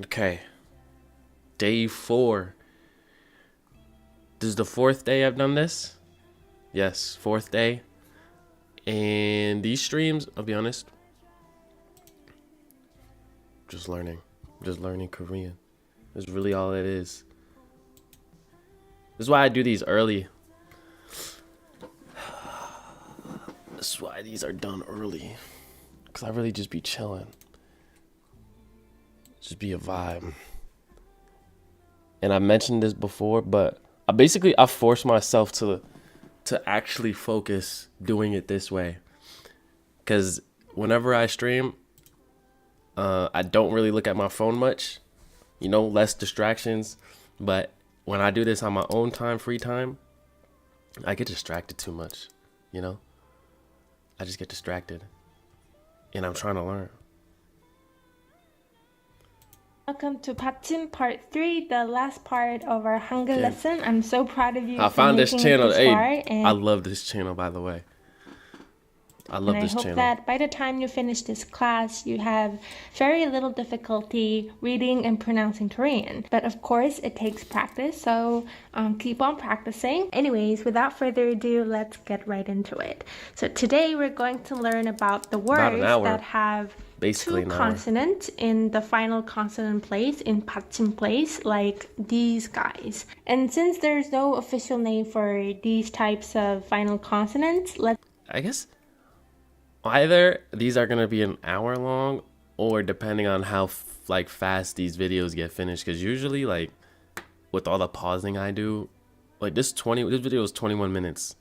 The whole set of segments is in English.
Okay. Day 4. This is the 4th day I've done this. Yes, 4th day. And these streams, I'll be honest, just learning Korean. That's really all it is. This is why I do these early. This is why these are done early. Because I really just be chilling. Just be a vibe. And I mentioned this before, but I forced myself to actually focus doing it this way. Because whenever I stream, I don't really look at my phone much. You know, less distractions. But when I do this on my own time, free time, I get distracted too much, you know? I just get distracted. And I'm trying to learn. Welcome to Patsim Part 3, the last part of our Hangul lesson. I'm so proud of you. I found this channel. Hey, I love this channel, by the way. I love this channel. I hope that by the time you finish this class, you have very little difficulty reading and pronouncing Korean. But of course, it takes practice, so keep on practicing. Anyways, without further ado, let's get right into it. So today we're going to learn about the words that have two consonants in the final consonant place, in 받침 place, like these guys. And since there's no official name for these types of final consonants, I guess either these are gonna be an hour long, or depending on how fast these videos get finished. Because usually, like, with all the pausing I do, like this video is 21 minutes,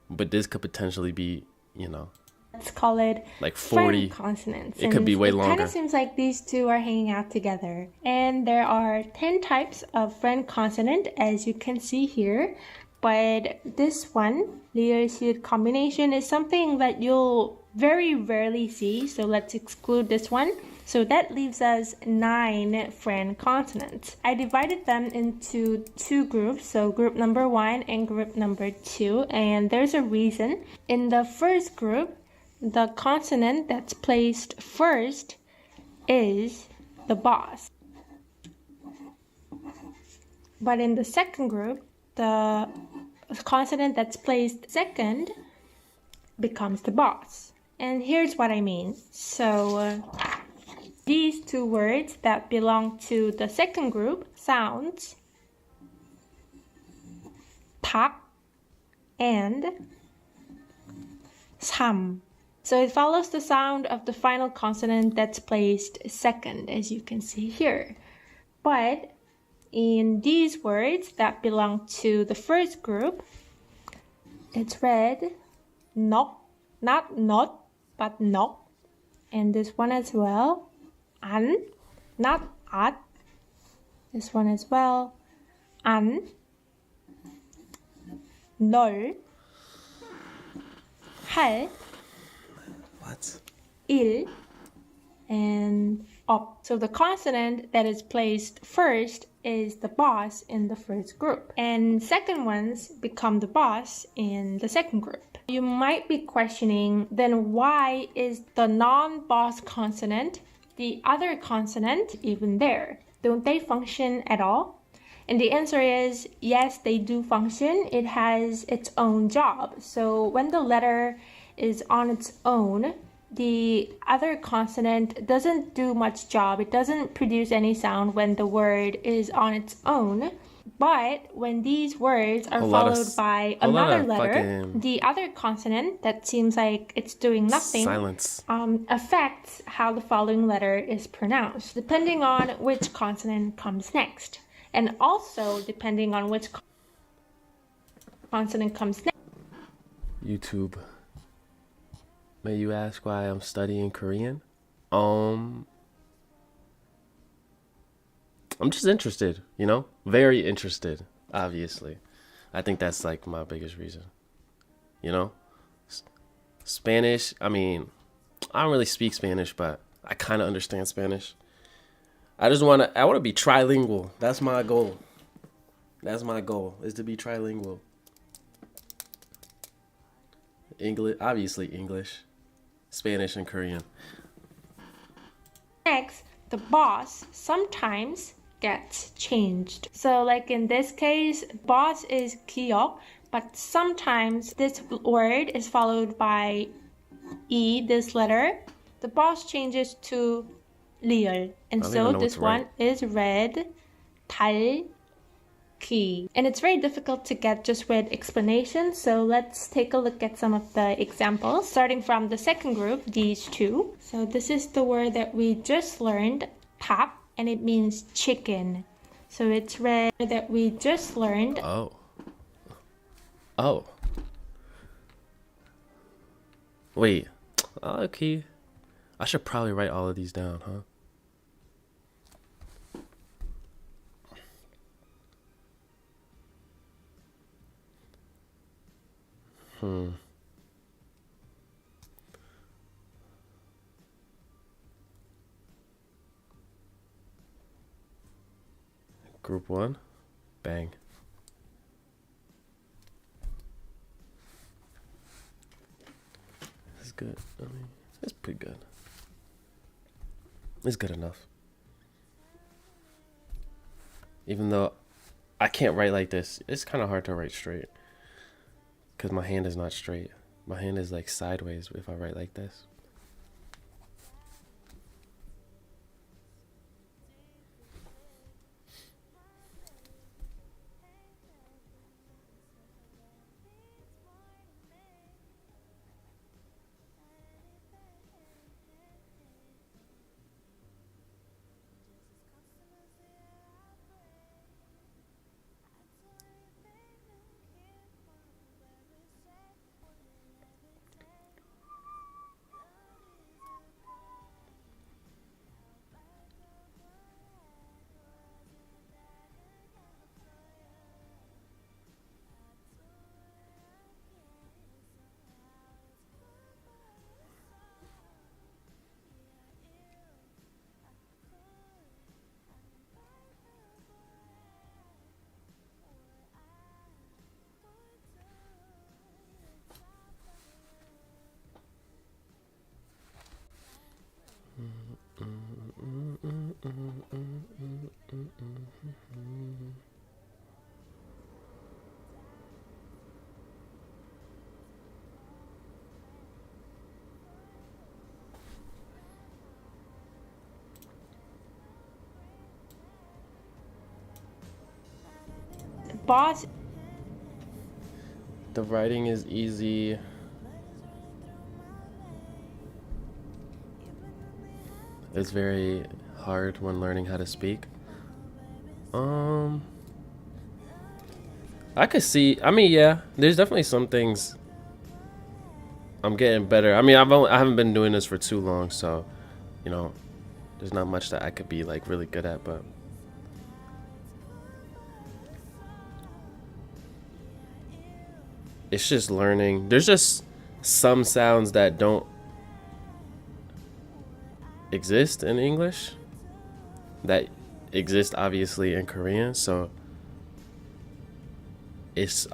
but this could potentially be, you know, let's call it like 40 consonants. It could be way longer. It kind of seems like these two are hanging out together. And there are 10 types of friend consonant, as you can see here. But this one, lieu-siut combination, is something that you'll very rarely see. So let's exclude this one. So that leaves us 9 friend consonants. I divided them into 2 groups. So group number 1 and group number 2. And there's a reason. In the first group, the consonant that's placed first is the boss. But in the second group, the consonant that's placed second becomes the boss. And here's what I mean. So these 2 words that belong to the second group sounds 닭 and 삼. So it follows the sound of the final consonant that's placed second, as you can see here. But in these words that belong to the first group, it's read nok, not not, but nok. And this one as well, an, not at. This one as well, an, 널, 할, what? il, and up. So the consonant that is placed first is the boss in the first group, and second ones become the boss in the second group. You might be questioning, then why is the non-boss consonant, the other consonant, even there? Don't they function at all? And the answer is yes, they do function. It has its own job. So when the letter is on its own, the other consonant doesn't do much job. It doesn't produce any sound when the word is on its own. But when these words are followed by another letter, the other consonant that seems like it's doing nothing affects how the following letter is pronounced, depending on which consonant comes next. And also depending on which consonant comes next. YouTube. May you ask why I'm studying Korean? I'm just interested, you know? Very interested, obviously. I think that's like my biggest reason. You know? Spanish, I mean, I don't really speak Spanish, but I kind of understand Spanish. I want to be trilingual. That's my goal. That's my goal, is to be trilingual. English, obviously English, Spanish, and Korean. Next, the boss sometimes gets changed. So like in this case, boss is 기억, but sometimes this word is followed by E, this letter. The boss changes to 리을. And so this one is read 달, key. And it's very difficult to get just with explanations, so let's take a look at some of the examples, starting from the second group, these two. So this is the word that we just learned, 밥, and it means chicken. So it's read that we just learned. Oh. Wait. Okay. I should probably write all of these down, huh? Group 1. Bang. This is good. I mean, it's pretty good. It's good enough. Even though I can't write like this, it's kind of hard to write straight. Because my hand is not straight. My hand is like sideways if I write like this. Boss. The writing is easy. It's very hard when learning how to speak. I could see. I mean, yeah, there's definitely some things I'm getting better. I mean, I haven't been doing this for too long, so you know, there's not much that I could be like really good at, but it's just learning. There's just some sounds that don't exist in English that exist obviously in Korean, so it's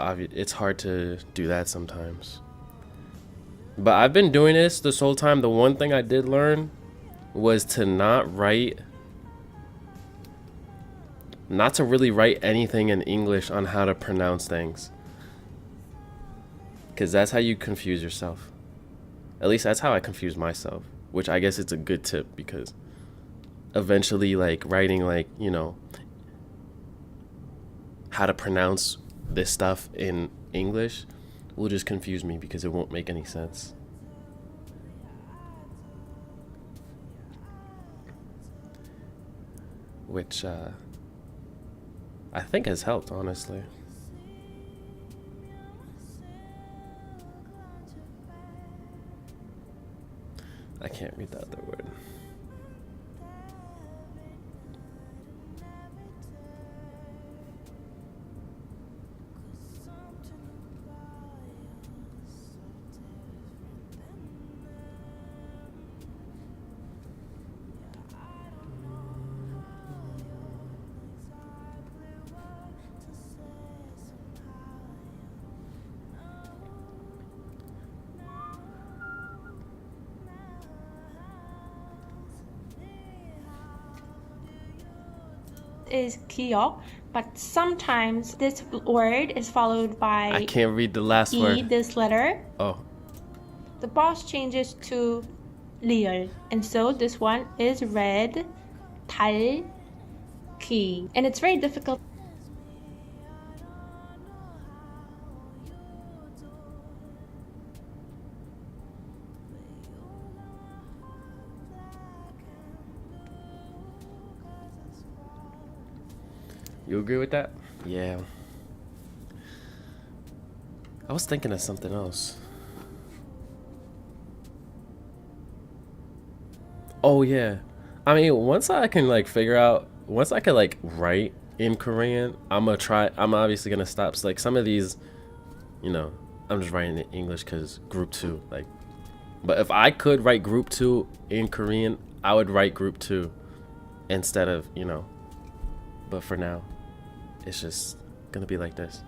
hard to do that sometimes. But I've been doing this whole time. The one thing I did learn was to not to really write anything in English on how to pronounce things, because that's how you confuse yourself. At least that's how I confuse myself, which I guess it's a good tip, because eventually, like, writing, like, you know, how to pronounce this stuff in English will just confuse me because it won't make any sense. Which I think has helped, honestly. I can't read the other word. is 기억, but sometimes this word is followed by I can't read the last E, word. this letter. Oh. The boss changes to 리을, and so this one is read 달기, and it's very difficult. You agree with that? Yeah. I was thinking of something else. Oh yeah. I mean, once I can like write in Korean, I'm obviously gonna stop. So, like some of these, I'm just writing in English because group 2, like. But if I could write group 2 in Korean, I would write group 2 instead of, But for now, it's just gonna be like this.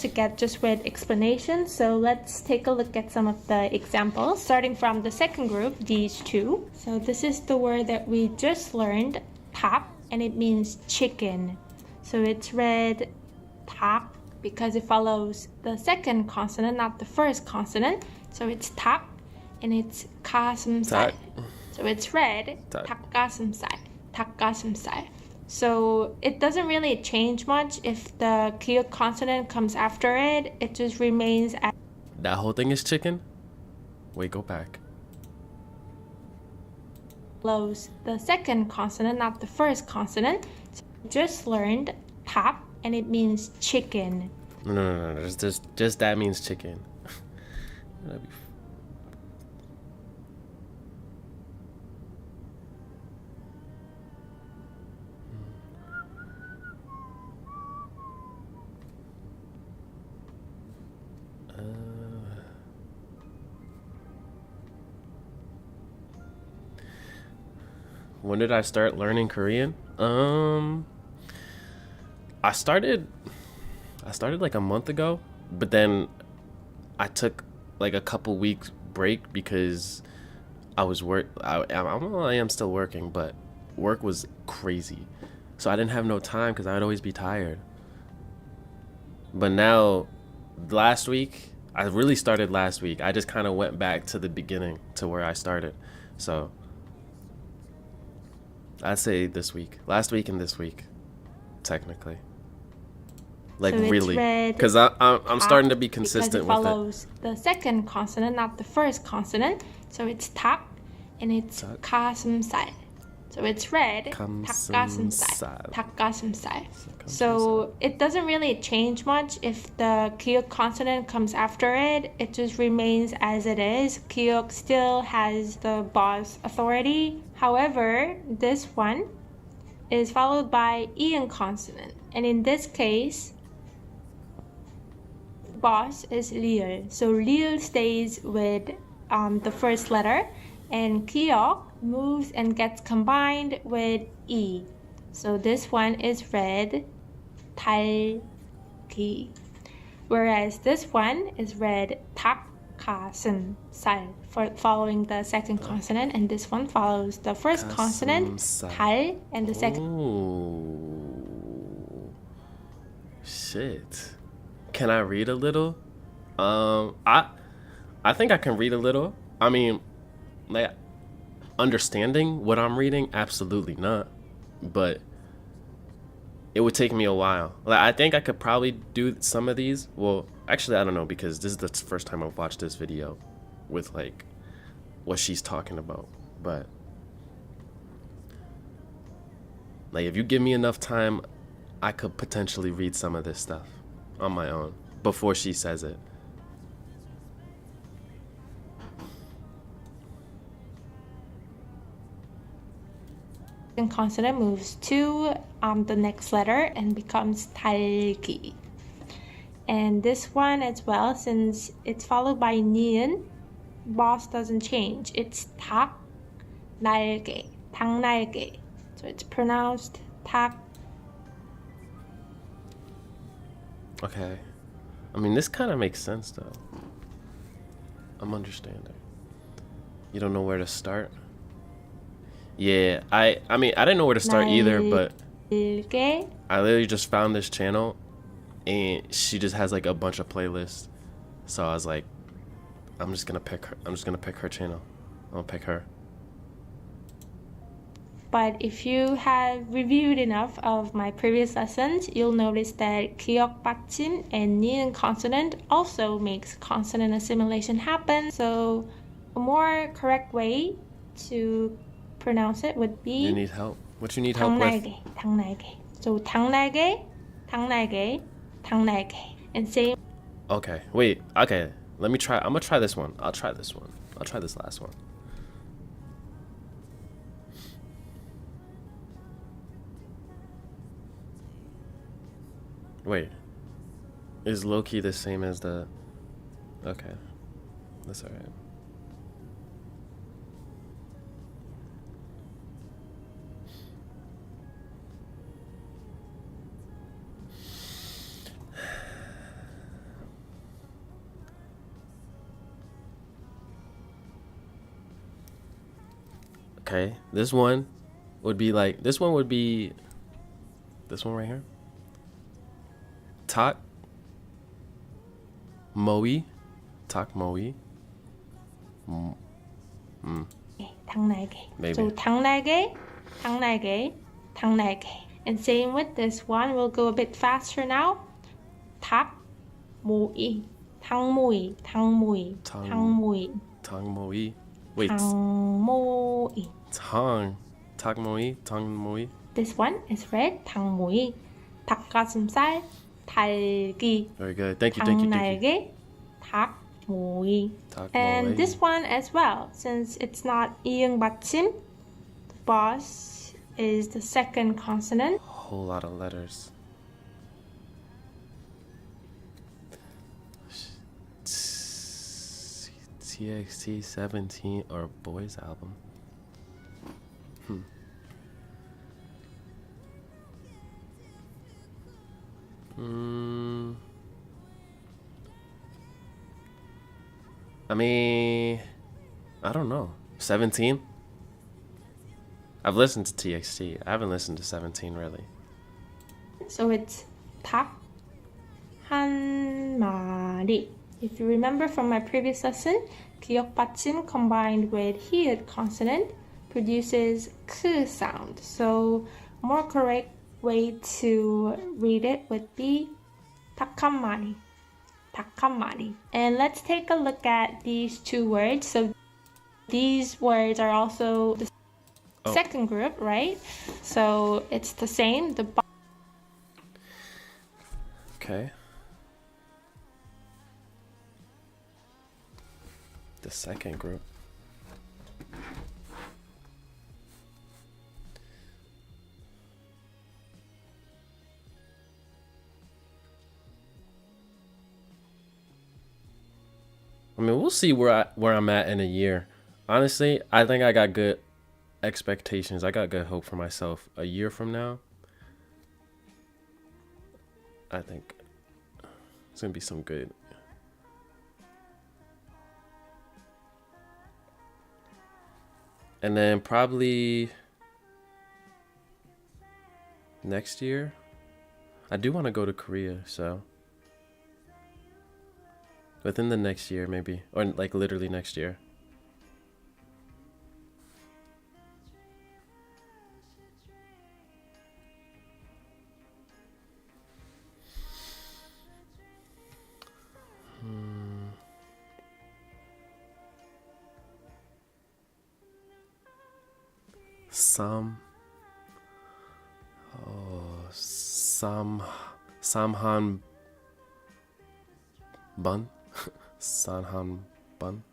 To get just with explanations, so let's take a look at some of the examples, starting from the second group, these two. So this is the word that we just learned, 닭, and it means chicken. So it's read 닭 because it follows the second consonant, not the first consonant. So it's 닭, and it's 가슴살. So it's read 닭가슴살, 닭가슴살. So it doesn't really change much if the 기역 consonant comes after it. It just remains as That whole thing is chicken? Wait, go back. follows the second consonant, not the first consonant. So just learned 닭, and it means chicken. No. Just that means chicken. That'd be When did I start learning Korean? I started like a month ago, but then I took like a couple weeks break because I am still working, but work was crazy. So I didn't have no time because I'd always be tired. But now last week, I really started last week. I just kind of went back to the beginning to where I started. So I'd say this week, last week and this week, technically. Like So it's really, read because I'm starting to be because consistent it with it. follows the second consonant, not the first consonant. So it's 닭, and it's 닭. 가슴살. So it's read 닭가슴살, 닭가슴살. So it doesn't really change much if the 기역 consonant comes after it. It just remains as it is. 기역 still has the boss authority. However, this one is followed by 이응 consonant, and in this case, boss is 리을. So 리을 stays with the first letter, and 기역 moves and gets combined with E. So this one is read 달기, whereas this one is read 닭가슴살, following the second consonant, and this one follows the first consonant, 달, and the second. Ooh. Shit. Can I read a little? I think I can read a little. I mean, like, understanding what I'm reading, absolutely not. But it would take me a while. Like I think I could probably do some of these. Well, actually I don't know because this is the first time I've watched this video with like what she's talking about. But like if you give me enough time, I could potentially read some of this stuff on my own before she says it. And consonant moves to the next letter and becomes 달기. And this one as well, since it's followed by ni은, boss doesn't change. It's 닭, 날개, 닭날개. So it's pronounced 닭. Okay. I mean, this kind of makes sense though. I'm understanding. You don't know where to start? Yeah, I mean, I didn't know where to start either, but 날개. I literally just found this channel and she just has like a bunch of playlists. So I was like, I'm just gonna pick her channel. I'll pick her. But if you have reviewed enough of my previous lessons, you'll notice that 기역 받침 and 니은 consonant also makes consonant assimilation happen. So a more correct way to pronounce it would be You need help? What you need help with? 닭날개, 닭날개. So 닭날개, 닭날개, 닭날개. And same. Okay, wait. Okay, let me try. I'm gonna try this one. I'll try this one. I'll try this last one. Wait, is low-key the same as the... Okay, that's alright. Okay, this one would be like... This one would be... This one right here. 닭 모이 닭 모이 닭날개. Maybe. So 닭날개, 닭날개, 닭날개. And same with this one. We'll go a bit faster now. 닭 모이, 닭모이, 닭모이, 닭모이, 닭모이. Wait. 닭모이. 닭모이, 닭모이. This one is red. 닭모이. 닭가슴살, 달기. Very good. Thank you. Thank you. Thank you. 닭날개, 닭모이. 닭모이. And this one as well, since it's not 이응 받침, the boss is the second consonant. Whole lot of letters. TXT 17 or Boys album. I mean, I don't know. 17? I've listened to TXT. I haven't listened to 17 really. So it's 닭 한 마리. If you remember from my previous lesson, 기역 받침 combined with 히읗 consonant produces 크 sound. So more correct way to read it would be 닭 한 마리. 닭 한 마리. And let's take a look at these two words. So these words are also the second group, right? So it's the same. Okay. The second group. I mean, we'll see where I'm at in a year. Honestly, I think I got good expectations. I got good hope for myself. A year from now, I think it's gonna be some good. And then probably next year, I do want to go to Korea, so within the next year maybe, or like literally next year. Sam. Oh, Samhan Bun. Sanhan Bun.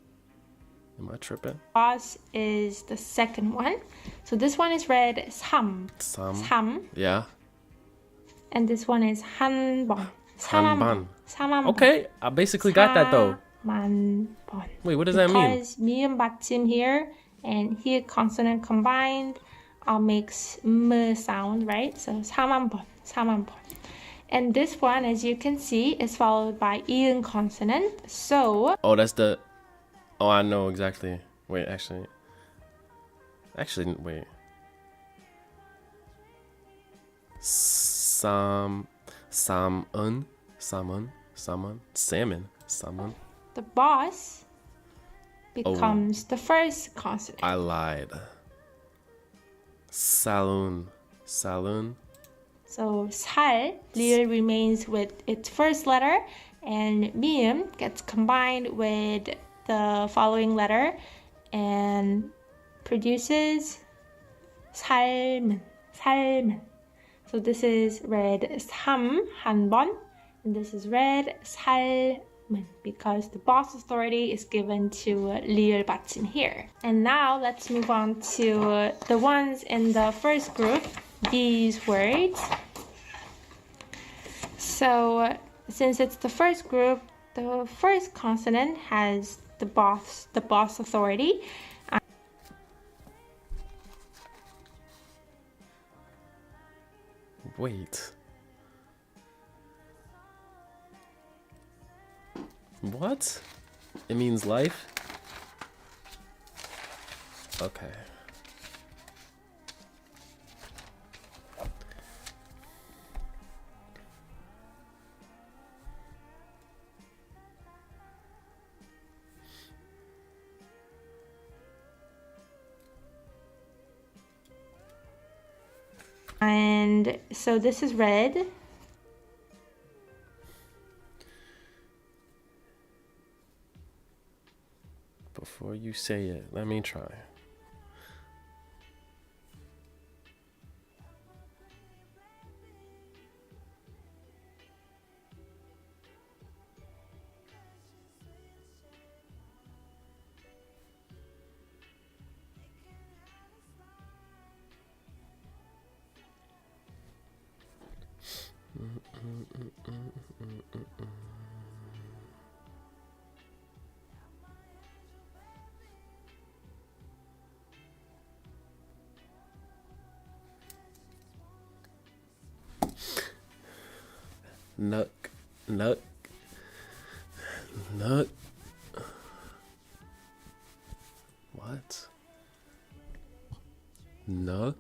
Am I tripping? Boss is the second one. So this one is read Sam. Sam. Yeah. And this one is 한번. 한번. 3만 번. Okay, I basically got that though. 4만 번. Wait, what does that mean? Because 미음 받침 here and here consonant combined makes m sound, right? So 4만 번, 4만 번. And this one, as you can see, is followed by i은 consonant. So Oh, that's the. Oh, I know exactly. Wait, actually, wait. Salmon. the boss becomes the first consonant. I lied. Saloon. So 살, liur remains with its first letter, and 미음 gets combined with the following letter and produces 삶은. So this is read 삶 한 번, and this is read 삶은 because the boss authority is given to liur 받침 here. And now let's move on to the ones in the first group, these words. So since it's the first group, the first consonant has the boss authority. Wait. What? It means life? Okay. And so this is read. Before you say it, let me try. Nuck. What? Nuck.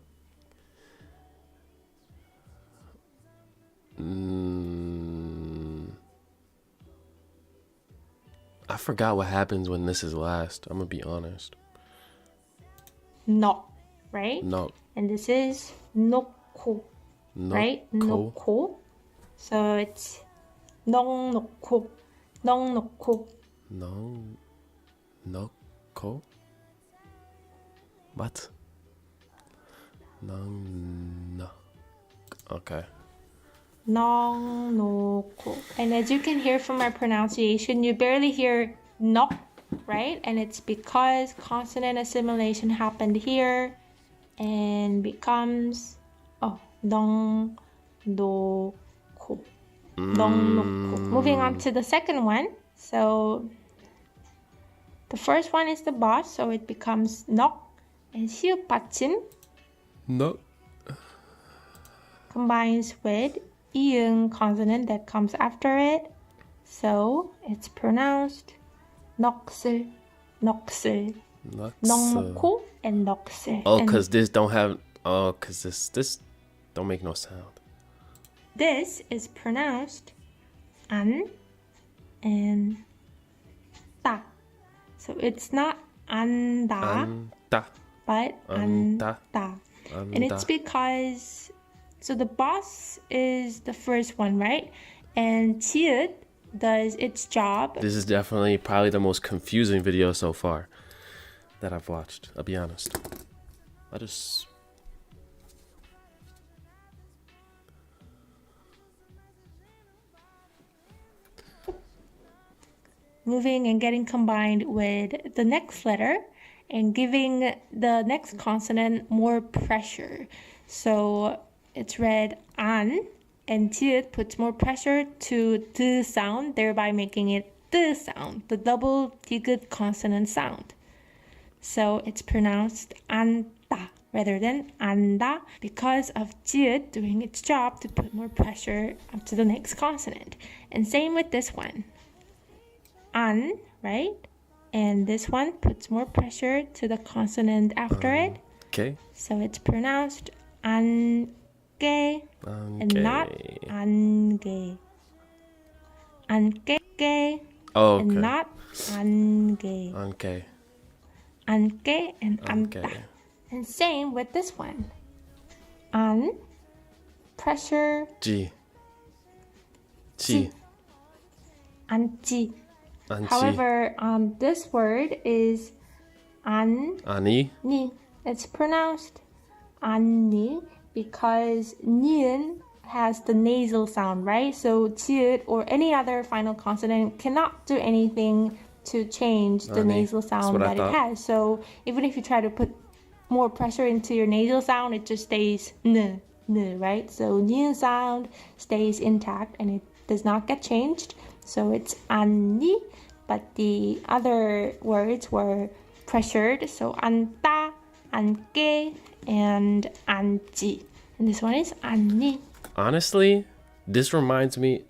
I forgot what happens when this is last. I'm gonna be honest. No, right? No. And this is 놓고, right? 놓고. So it's 넉 놓고. No. What? No. Okay. 넉 놓고. And as you can hear from my pronunciation, you barely hear 넉, right? And it's because consonant assimilation happened here and becomes 넉 놓고. Moving on to the second one. So the first one is the boss, so it becomes 넉, and 시읒 받침 No. combines with 이응 consonant that comes after it, so it's pronounced 넋을. 넉 놓고 and 넋을. Oh, because this don't have. Oh, because this don't make no sound. This is pronounced 안 and 따. So it's not 안다, but 안다. And it's because, so the boss is the first one, right? And 치읓 does its job. This is definitely probably the most confusing video so far that I've watched. I'll be honest. I just moving and getting combined with the next letter and giving the next consonant more pressure. So it's read an, and jiut puts more pressure to the sound, thereby making it the sound, the double digut consonant sound. So it's pronounced anta rather than anda because of jiut doing its job to put more pressure up to the next consonant. And same with this one. An, right? And this one puts more pressure to the consonant after it. Okay. So it's pronounced ange and not ange. Ange Oh, and okay. not ange. Okay. Ange and anta. Okay. And same with this one. An, pressure, G. G. anji. Anchi. However, this word is an, Ani. ni. It's pronounced anni because nian has the nasal sound, right? So jiut or any other final consonant cannot do anything to change the Ani. nasal That's sound what I that it thought. has. So even if you try to put more pressure into your nasal sound, it just stays n, right? So nian sound stays intact and it does not get changed. So it's anni, but the other words were pressured. So anta, anke, and anji. And this one is anni. Honestly, this reminds me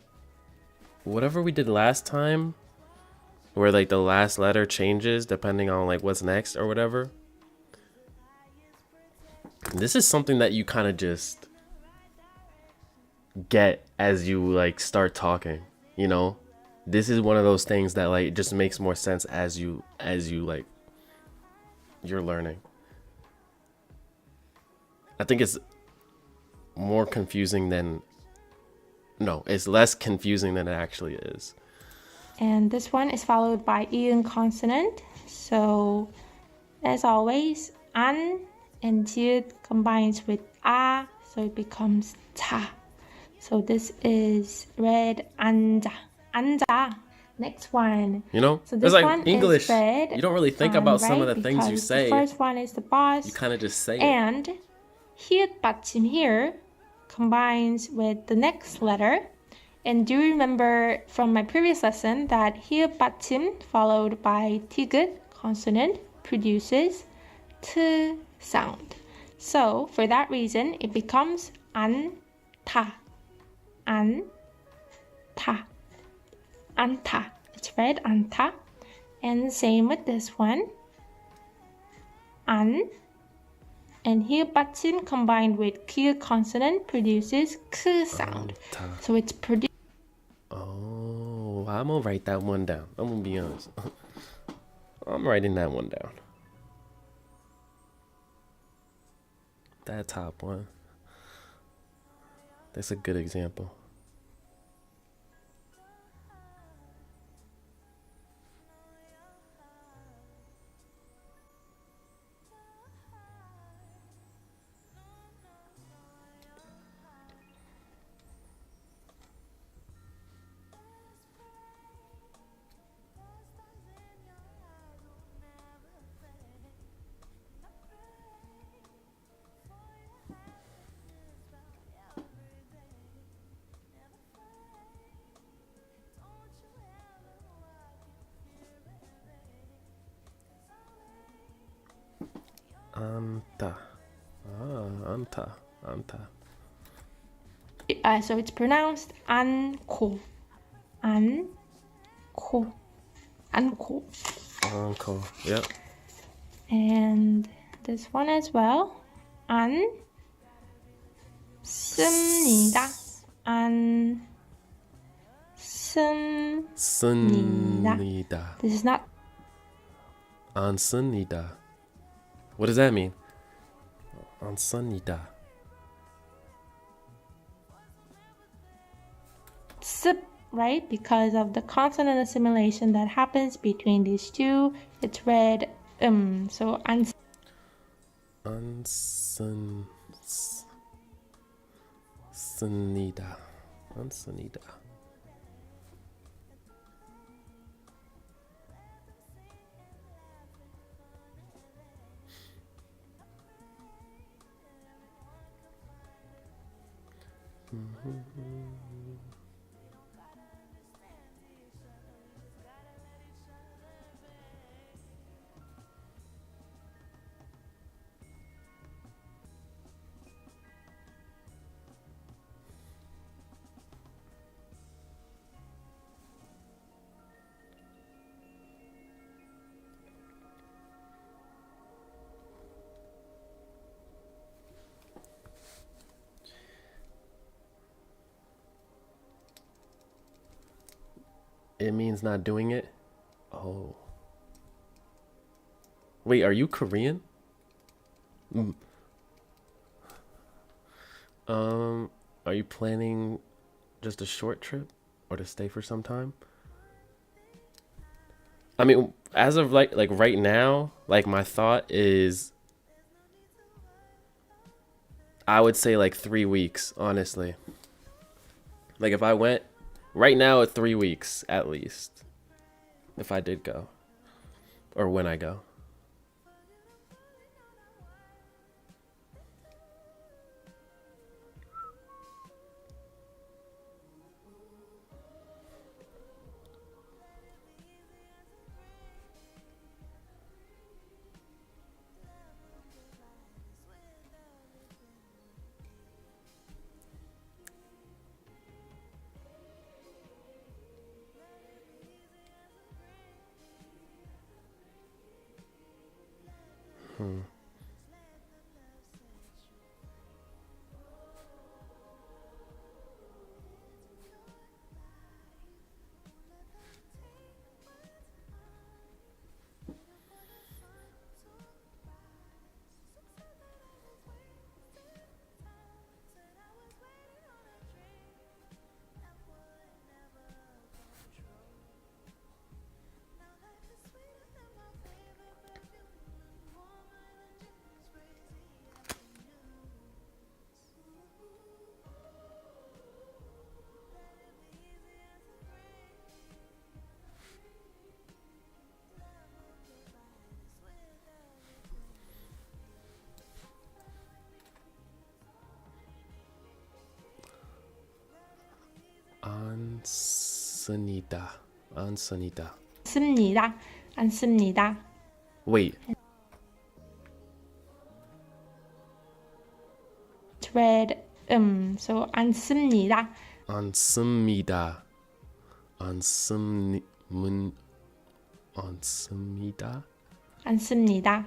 whatever we did last time where like the last letter changes depending on like what's next or whatever. This is something that you kind of just get as you like start talking, you know? This is one of those things that like just makes more sense as you like you're learning. I think it's more confusing than it's less confusing than it actually is. And this one is followed by ian consonant. So as always, an and jiut combines with a, so it becomes ta. So this is read anja. Anja. Next one. You know, So this it's like one English. is read, You don't really think about some of right? the things you Because say. the first one is the boss. You kind of just say it. And hiut 받침 here combines with the next letter. And do you remember from my previous lesson that hiut 받침 followed by tigut consonant produces t sound. So for that reason, it becomes anta, anta, anta. It's read anta. And same with this one. An. And here 받침 combined with q consonant produces k sound. So it's produced. Oh, I'm gonna write that one down. I'm gonna be honest. I'm writing that one down. That top one. That's a good example. Anta. Anta. So it's pronounced anko, anko, anko. Uncle. Yep. And this one as well. 안 씁니다. 안 씁니다. Sunida. This is not Ansunida. What does that mean? Ansunida. sip, right? Because of the consonant assimilation that happens between these two, it's read So Ansunida. Ansunida. It means not doing it. Oh. Wait, are you Korean? Are you planning just a short trip or to stay for some time? I mean, as of like right now, like my thought is I would say like 3 weeks, honestly. Like if I went right now at 3 weeks at least. If I did go. Or when I go. Ansanita. Ansanita. 않습니다. 않습니다. Wait. It's read so 않습니다. 않습니다. 않습니다. 않습니다.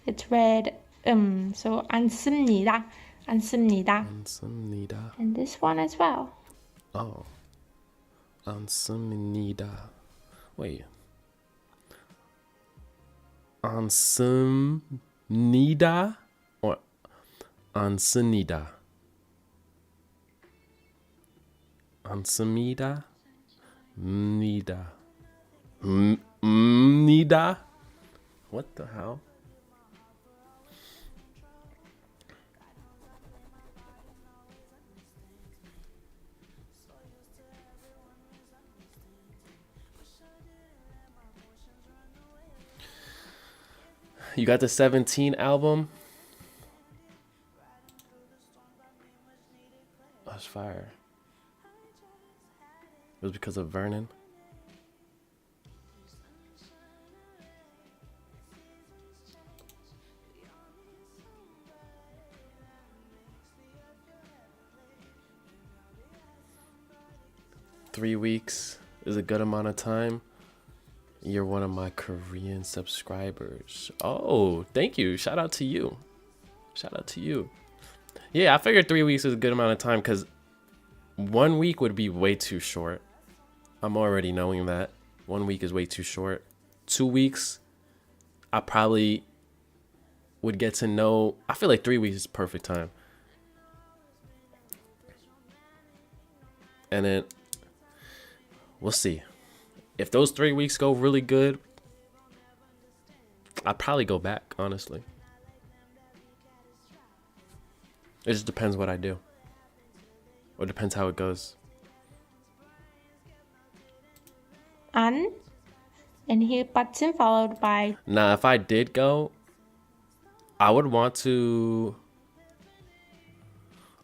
It's read so 않습니다. 않습니다. 않습니다. And this one as well. Oh. 않습니다. Wait. 않습니다 or 않습니다. 않습니다. 니다. 니다. What the hell? You got the 17 album? That's fire. It was because of Vernon. Three weeks is a good amount of time. You're one of my Korean subscribers. Oh, thank you. Shout out to you. Shout out to you. Yeah, I figured 3 weeks is a good amount of time because 1 week would be way too short. I'm already knowing that. 1 week is way too short. 2 weeks, I probably would get to know. I feel like 3 weeks is perfect time. And then we'll see. If those 3 weeks go really good, I'd probably go back, honestly. It just depends what I do. Or depends how it goes. 안 and here button followed by Now, if I did go, I would want to...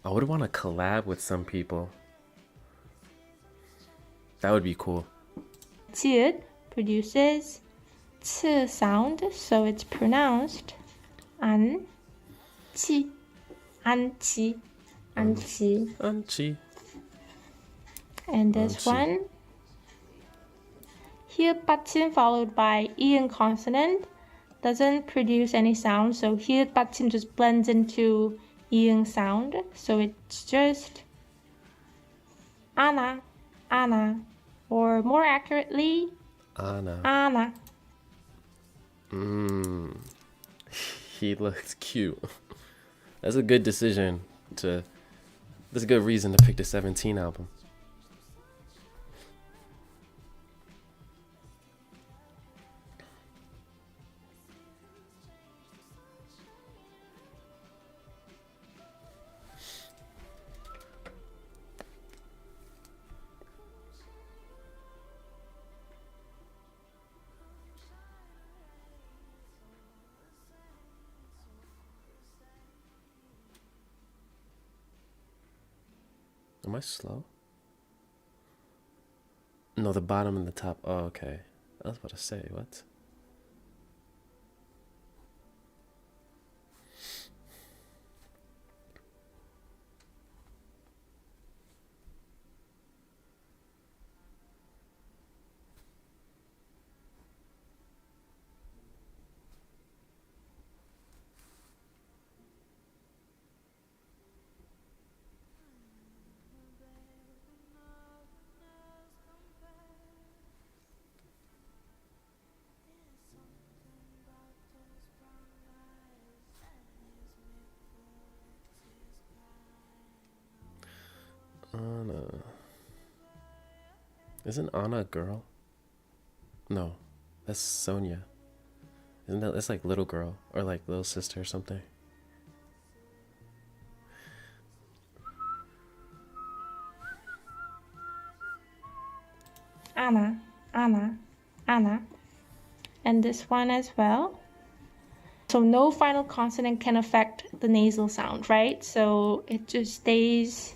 I would want to collab with some people. That would be cool. Jiut produces ch sound, so it's pronounced an, chi, an, chi, an, chi. Anchi. And this one, hiut 받침 followed by ian consonant doesn't produce any sound, so hiut 받침 just blends into ian sound, so it's just ana, ana, or more accurately, Anna. ana. He looks cute. That's a good decision to. That's a good reason to pick the 17 album. Am I slow? No, the bottom and the top. Oh, okay. I was about to say, what? Anna. Isn't Anna a girl? No, that's Sonia. Isn't that? That's like little girl or like little sister or something. Anna, Anna, Anna. And this one as well. So no final consonant can affect the nasal sound, right? So it just stays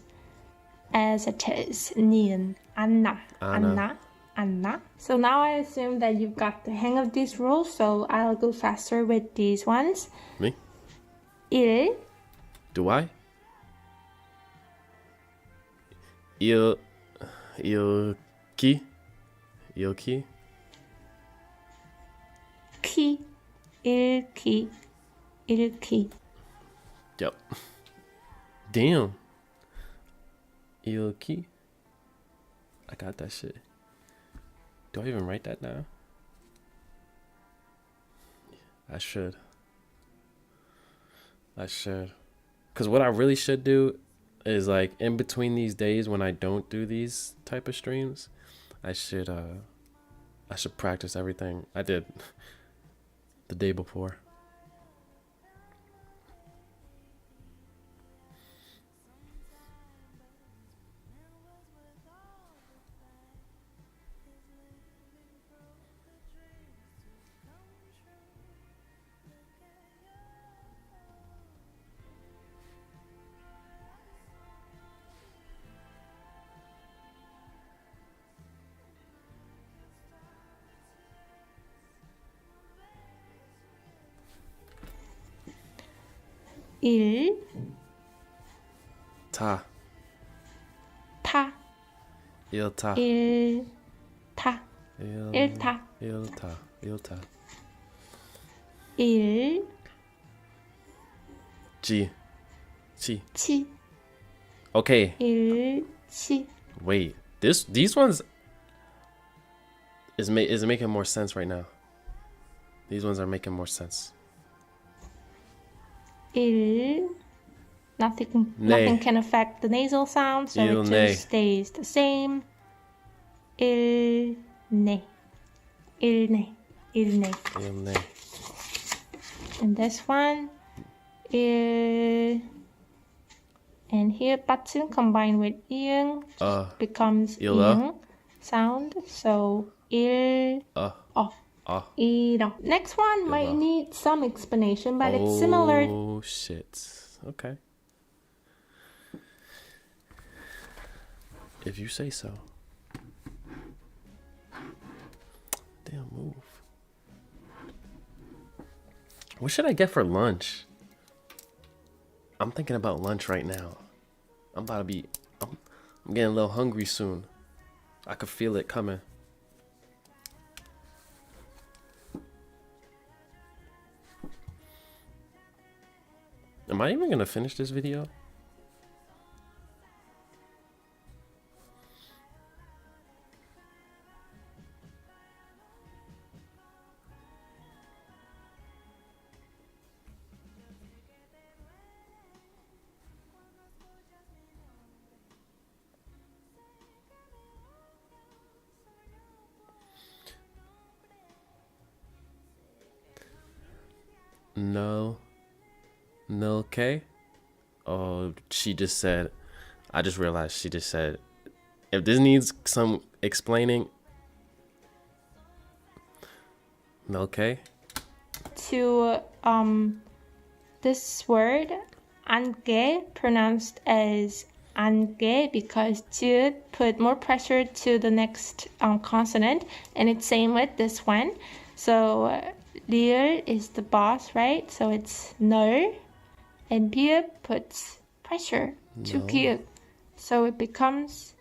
as it is. Nien, Anna, Anna, Anna. So now I assume that you've got the hang of these rules, so I'll go faster with these ones. Me? 일, Do I? Ilki? Ilki? 키, 일키, 일키. Yep. Damn. Ilki? I got that shit. Do I even write that down? I should. Because what I really should do is like in between these days when I don't do these type of streams, I should practice everything I did the day before. 일, 타. 타, 일타. 일타, 일타. 일타. 일, G. Chi. 치, Okay. 일, 치. Wait. These ones is making more sense right now. These ones are making more sense. 일, nothing 네. can affect the nasal sound, so 일, it just 네. stays the same. 일, 네, 일네, 일네. 일네. And this one, 일, and here 받침 combined with iang becomes 일어. iang sound. So 일, 이러. Next one might need some explanation, but it's similar. Oh shit. Okay. If you say so. Damn, move. What should I get for lunch? I'm thinking about lunch right now. I'm getting a little hungry soon. I could feel it coming. Am I even gonna finish this video? No. No, okay. Oh, she just said, I just realized she just said, if this needs some explaining, okay. To this word 안개, pronounced as 안개, because to put more pressure to the next consonant, and it's same with this one. So 리을 is the boss, right? So it's 널, and 비읍 puts pressure to No. 기읍, so it becomes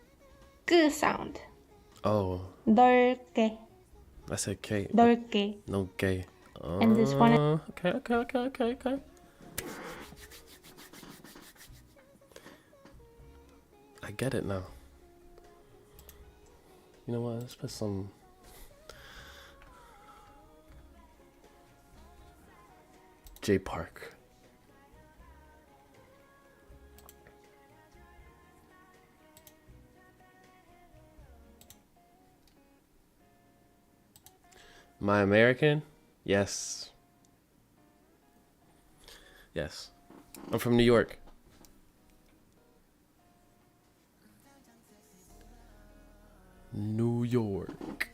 그 sound. Oh, 넓게, I said K. 넓게. No gay. And this one is Okay. I get it now. You know what? Let's put some. J Park. My American? Yes. Yes. I'm from New York. New York.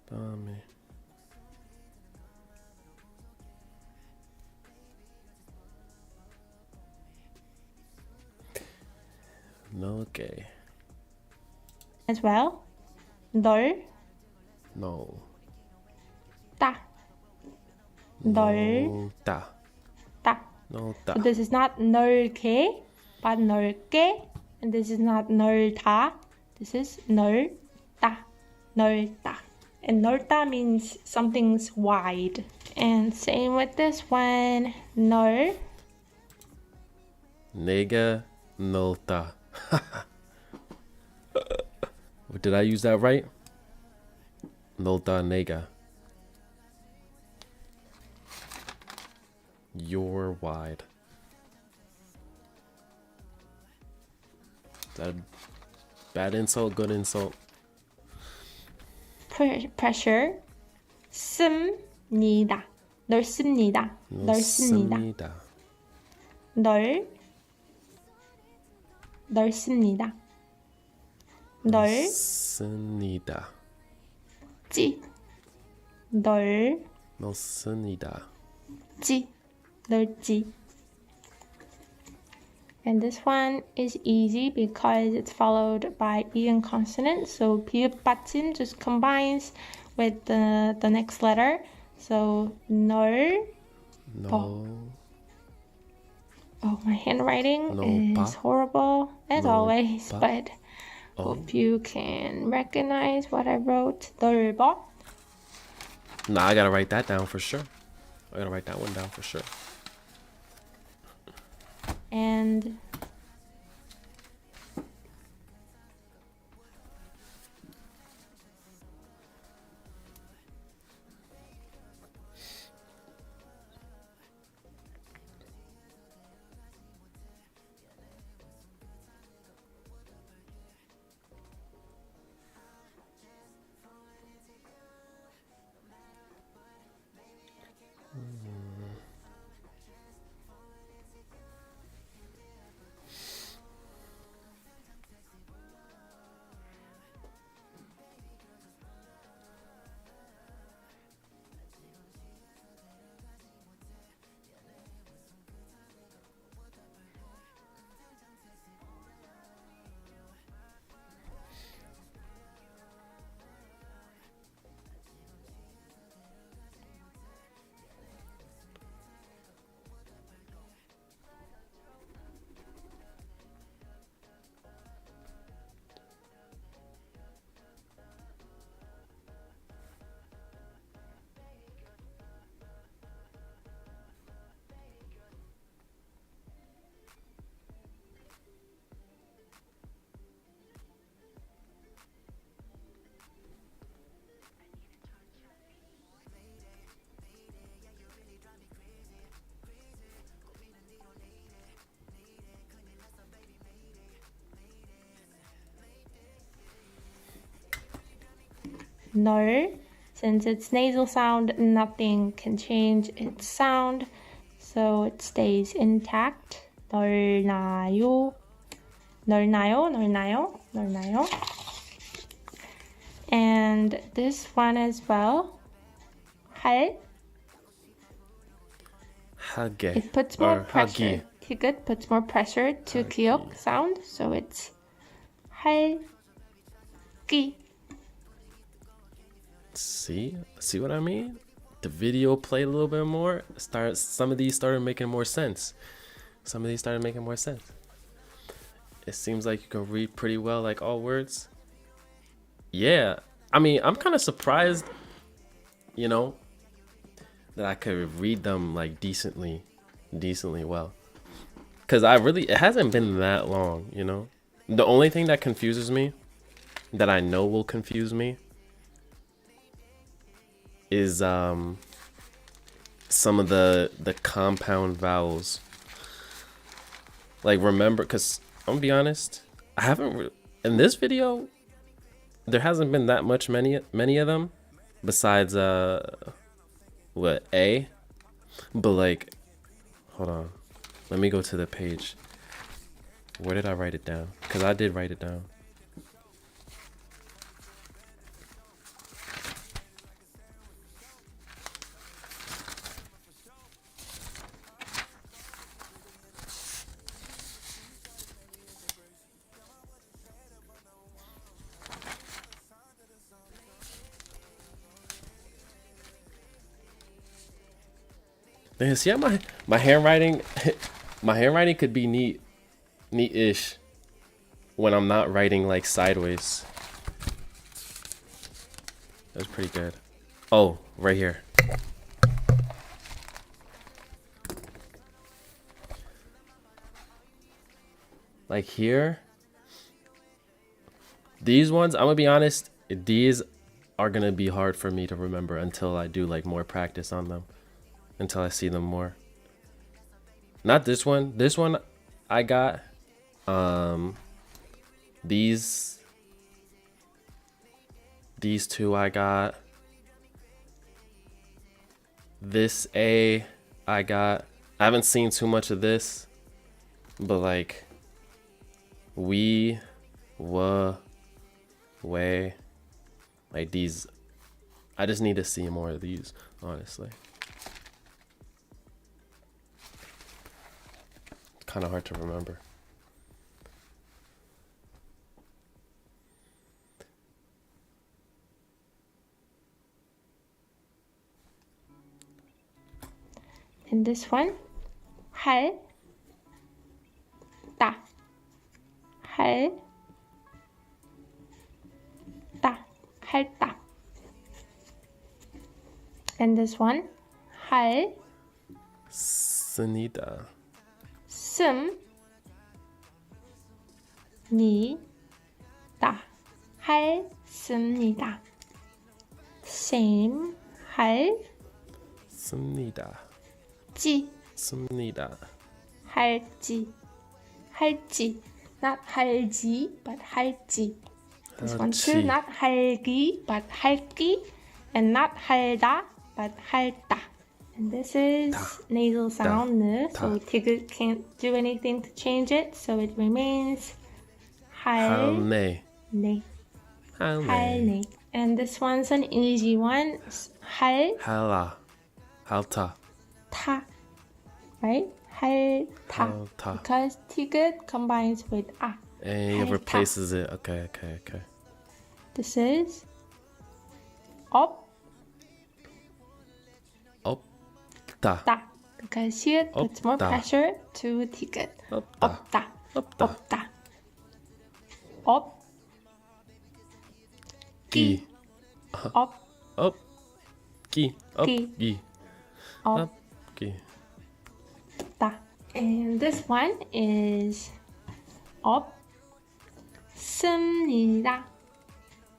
Dame. No gay. as well. 널, No. 따, 널, No da. 따. No da. So this is not 넓게, but 넓게, and this is not 넓다. This is 넓다, 넓다. And 넓다 means something's wide. And same with this one, 넓, Nega no da. Did I use that right? No da nega. You're wide. That bad insult, good insult. pressure, 씁니다, 넓습니다, 넓습니다. 넓습니다. 씁니다. 찌, 넣습니다. 넓지. And this one is easy because it's followed by 이응 consonant. So 피읍 받침 just combines with the next letter. So 널. No. Oh, my handwriting No, is horrible as No, always, pa. but hope you can recognize what I wrote. 넓어. Nah, I gotta write that down for sure. I gotta write that one down for sure. And 널. Since it's nasal sound, nothing can change its sound, so it stays intact. 널 나요, 널 나요, 널 나요, 널 나요. And this one as well, 할. 하게. It puts more or pressure. 하기. 티귿 puts more pressure to 기역 sound, so it's 할기. See what I mean? The video played a little bit more. Some of these started making more sense. It seems like you can read pretty well, like all words. Yeah, I mean, I'm kind of surprised, you know, that I could read them like decently well. Cause it hasn't been that long, you know. The only thing that confuses me, that I know will confuse me, is some of the compound vowels. Like, remember, cause I'm gonna be honest, I haven't in this video. There hasn't been that many of them, besides what, A, but like, hold on, let me go to the page. Where did I write it down? Cause I did write it down. Man, see how my handwriting, my handwriting could be neat-ish when I'm not writing like sideways. That's pretty good. Oh, right here. Like here, these ones, I'm gonna be honest, these are gonna be hard for me to remember until I do like more practice on them. Until I see them more. Not this one. This one I got. These two I got. This A I got. I haven't seen too much of this, but like we, way, like these, I just need to see more of these, honestly. Kind of hard to remember. And this one, 할, 따, 할, 따, 할따. And this one, 할, Sunida. 씁니다. 씁니다. Same. 씁니다. 지. 씁니다. 할지. Not 할지, but 할지. This one too, not 할기, but 할기. And not 할다, but 할다. And this is nasal sound, so 티귿 can't do anything to change it, so it remains 할네. 네. 할네. And this one's an easy one. 할라. 할타. 타. Right? 할타. 할타. Because 티귿 combines with a. And it replaces it. Okay. This is 업. 없다. Because here puts more pressure to 티귿. 없다. 없다. 업. 기. 업. 기. 업기. 업기. 없다. And this one is 없습니다.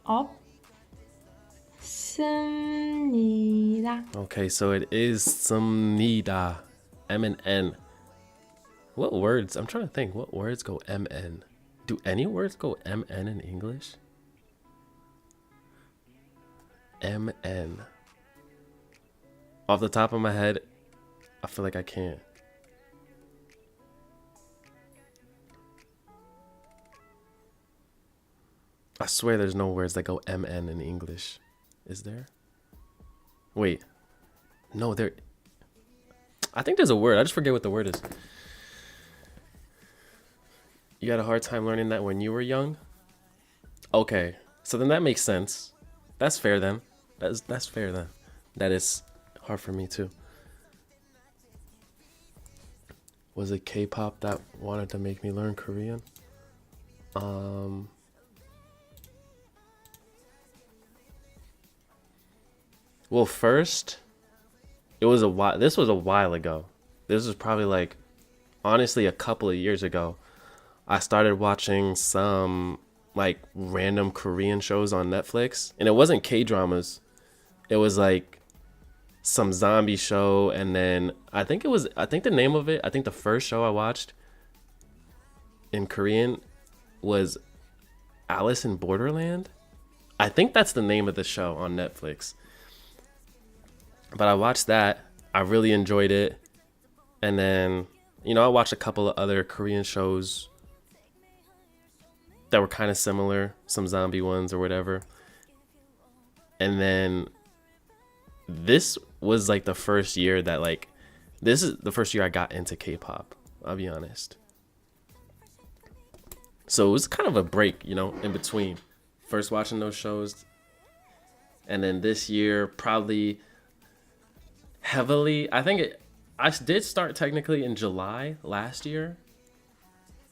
없습니다. Okay, so it is 씁니다. M and N. What words? I'm trying to think. What words go MN? Do any words go MN in English? MN. Off the top of my head, I feel like I can't. I swear there's no words that go MN in English. Is there? Wait. No, there. I think there's a word. I just forget what the word is. You had a hard time learning that when you were young? Okay. So then that makes sense. That's fair then. That's fair then. That is hard for me too. Was it K-pop that wanted to make me learn Korean? Well, first, it was a while. This was a while ago. This was probably like, honestly, a couple of years ago. I started watching some like random Korean shows on Netflix, and it wasn't K-dramas. It was like some zombie show, and then I think the name of it, I think the first show I watched in Korean was Alice in Borderland. I think that's the name of the show on Netflix. But I watched that. I really enjoyed it. And then, I watched a couple of other Korean shows that were kind of similar, some zombie ones or whatever. And then this was like the first year that this is the first year I got into K-pop, I'll be honest. So it was kind of a break, in between first watching those shows. And then this year, probably heavily, I did start technically in July last year,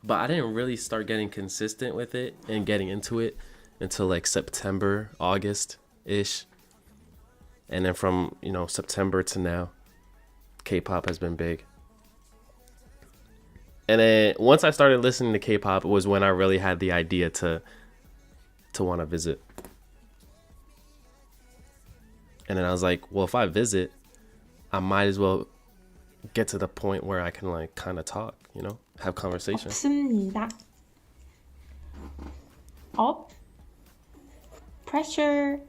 but I didn't really start getting consistent with it and getting into it until like September, August-ish. And then from, September to now, K-pop has been big. And then once I started listening to K-pop, it was when I really had the idea to want to visit. And then I was like, well, if I visit, I might as well get to the point where I can like kind of talk, have conversation. 없습니다. up, pressure,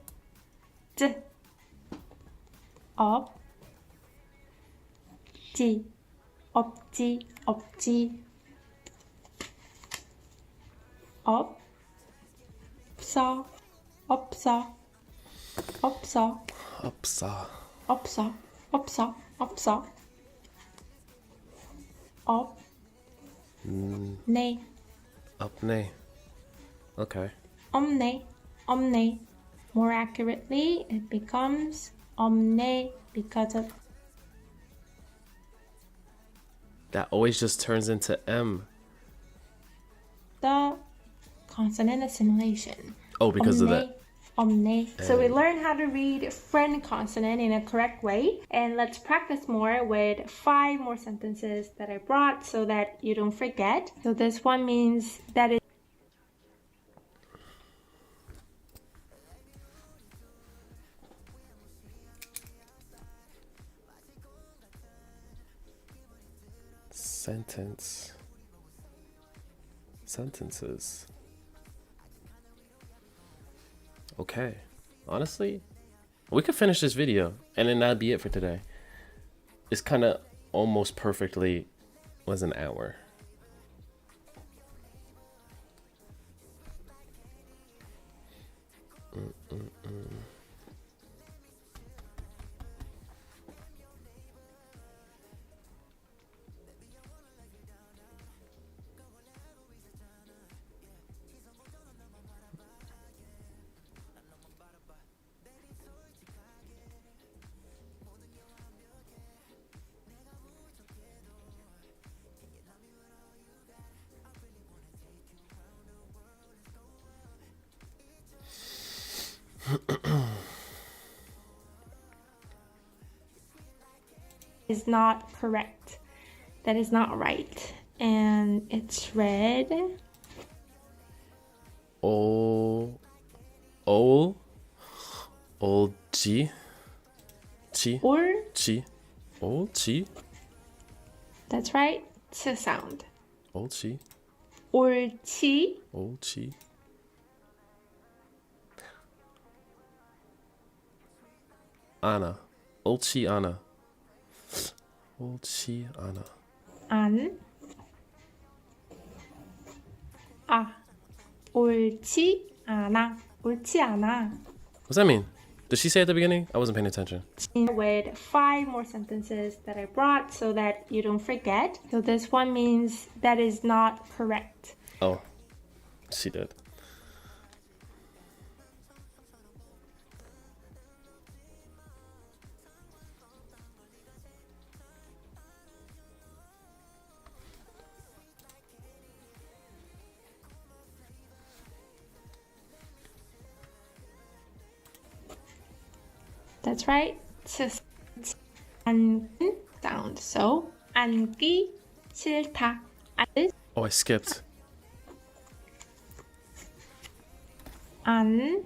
up, 없지, up, 없어, up, 네, 없네. Okay. 없네. More accurately, it becomes 없네 because of That always just turns into M. the consonant assimilation. Oh, because of that. Omne. So we learn how to read friend consonant in a correct way. And let's practice more with 5 more sentences that I brought so that you don't forget. So this one means that it sentences. Okay. Honestly, we could finish this video and then that'd be it for today. It's kind of almost perfectly was an hour. is not correct. That is not right. And it's read Old G. Old G. That's right. It's a sound. Old G. 옳지. Old G. Anna. 옳지 않아. 옳지 않아. 안, 아, 옳지 않아, 옳지 않아. What's that mean? Did she say at the beginning? I wasn't paying attention. With 5 more sentences that I brought so that you don't forget. So this one means that is not correct. Oh, she did. That's right. 안 sound. So 앉기 싫다. Oh, I skipped. 안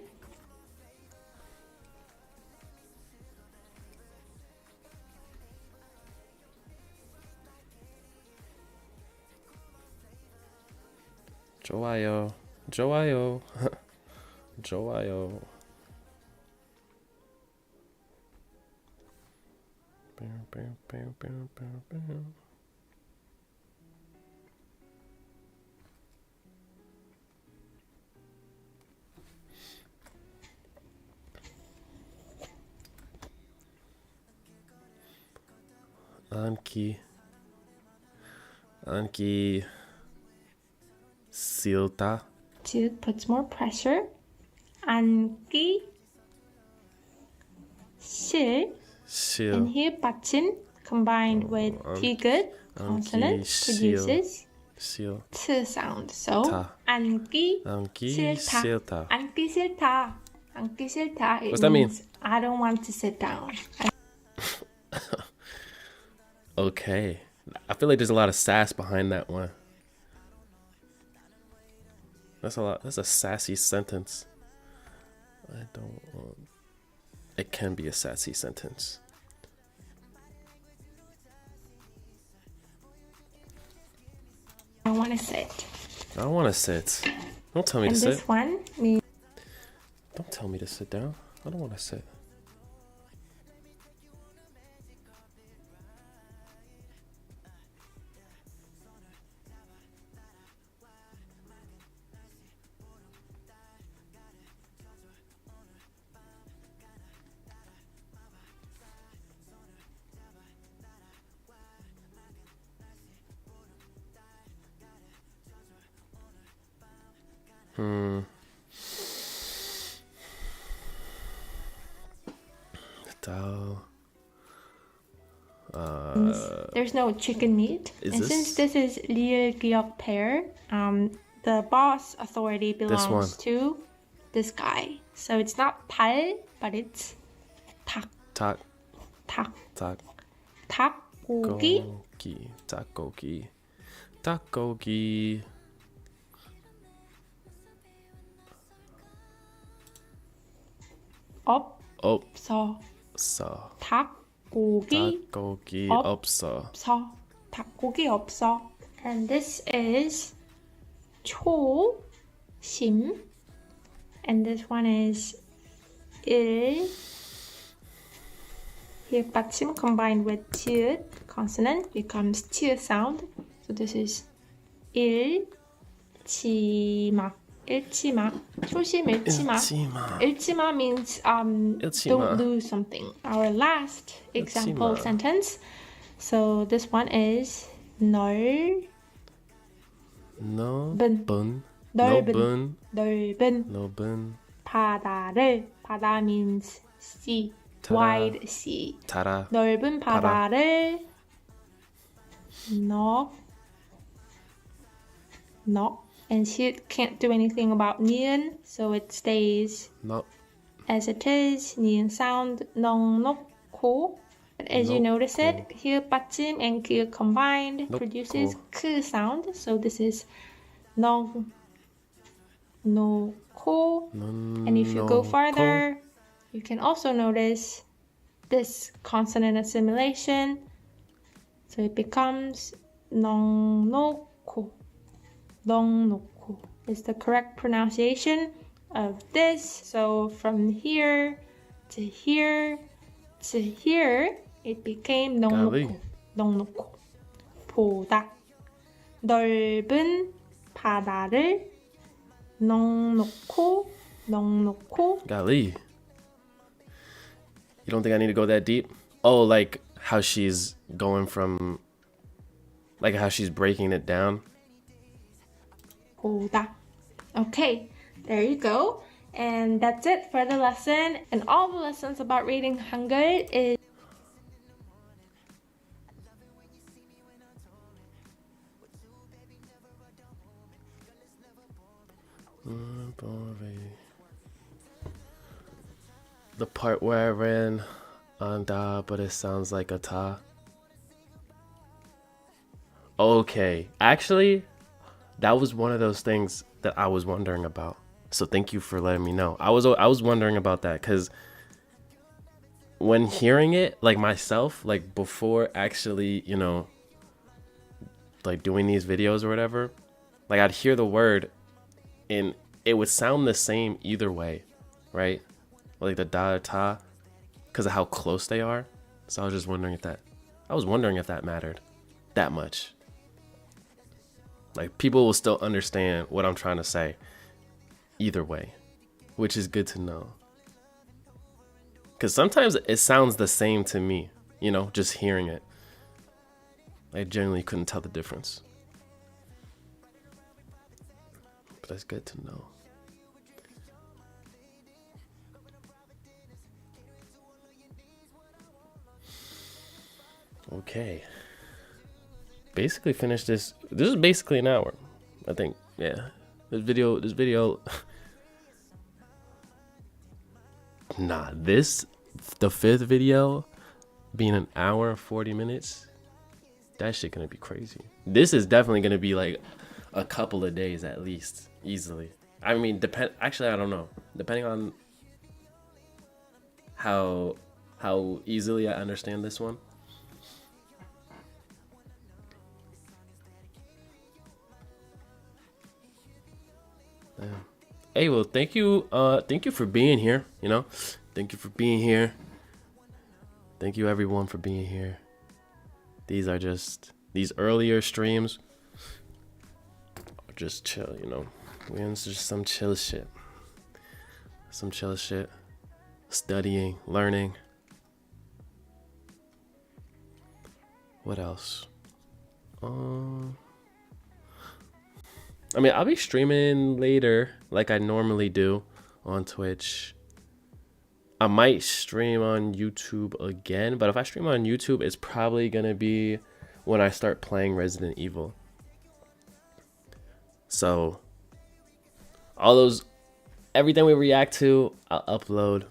좋아요. 좋아요. 좋아요. 안기 싫다. Dude puts more pressure. 앉기 싫 싫. and here 받침 combined with 디귿 consonant produces 싫. t sound. So 다. 앉기 앉기 싫다. 싫다. 앉기 싫다. 앉기 싫다. It What's that mean? means I don't want to sit down. Okay. I feel like there's a lot of sass behind that one. That's a lot. That's a sassy sentence. I don't want. It can be a sassy sentence. I want to sit. I want to sit. Don't tell me And to this sit. one means Don't tell me to sit down. I don't want to sit. Dal. there's no chicken meat. Is And this- since this is 리을 기억 pair, the boss authority belongs one. to this guy. So it's not 달, but it's 닭, Tak. 닭, Tak. 닭고기, Gogi. Takogi. Takogi. 없어, 없어. 닭고기 닭고기 없- 없어. 없어, 닭고기 없어. And this is 초심, and this one is 일. Here 받침 combined with ti읕 consonant becomes ti읕 sound. So this is 일치마. 일치마. 초심 일치마. 일치마. 일치마 means 일치마. don't lose something. Our last example 일치마. sentence. So this one is 넓은 넓은. 넓은 넓은 넓은. 바다를 바다 means sea. 바다. wide sea. 달아. 넓은 바다. 바다를 너 and she can't do anything about ni은, so it stays 너. as it is. ni은 sound 넉넉고. But as you notice it, here 받침 and 그 combined 넣고. produces 크 sound. So this is 넉 놓고. And if you go farther, you can also notice this consonant assimilation. So it becomes 넉놓고. 넉놓고 is the correct pronunciation of this. So from here to here, So here it became Golly. 넉넉고 보다 넓은 바다를 넉넉고 Golly. You don't think I need to go that deep? Oh, like how she's going from, like how she's breaking it down. 보다. Okay, there you go. And that's it for the lesson. And all the lessons about reading Hangul is The part where I ran on da, but it sounds like a ta. Okay, actually, that was one of those things that I was wondering about. So thank you for letting me know. I was wondering about that because when hearing it, like myself, like before actually, you know, like doing these videos or whatever, like I'd hear the word and it would sound the same either way, right? Like the da ta, because of how close they are. So I was just wondering if that mattered that much. Like people will still understand what I'm trying to say either way, which is good to know. Because sometimes it sounds the same to me, you know, just hearing it. I generally couldn't tell the difference. But that's good to know. Okay. Basically finished this. This is basically an hour, I think. Yeah. This video. Nah, the fifth video being an hour and 40 minutes, that shit gonna be crazy. This is definitely gonna be like a couple of days at least, easily. I mean, actually, I don't know. Depending on how easily I understand this one. Hey, well, thank you for being here, you know? Thank you for being here. Thank you everyone for being here. These earlier streams are just chill, you know? We're in just some chill shit. Some chill shit. Studying, learning. What else? I mean, I'll be streaming later like I normally do on Twitch. I might stream on YouTube again, but if I stream on YouTube, it's probably going to be when I start playing Resident Evil. So, everything we react to, I'll upload,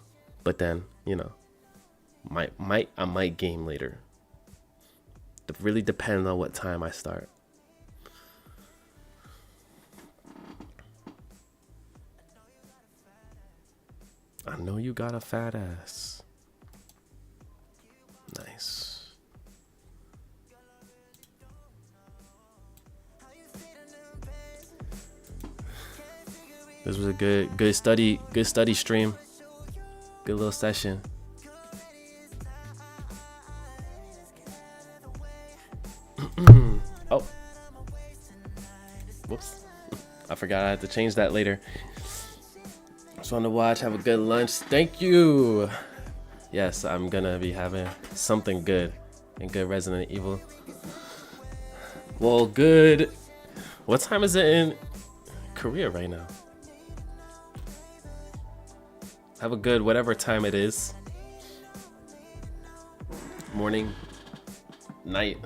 but then, you know, I might game later. It really depends on what time I start. I know you got a fat ass. Nice. This was a good study stream. Good little session. Oh. Whoops. I forgot I had to change that later. Just want to watch, have a good lunch. Thank you. Yes, I'm gonna be having something good and good Resident Evil. Well, good. What time is it in Korea right now? Have a good whatever time it is. Morning, night.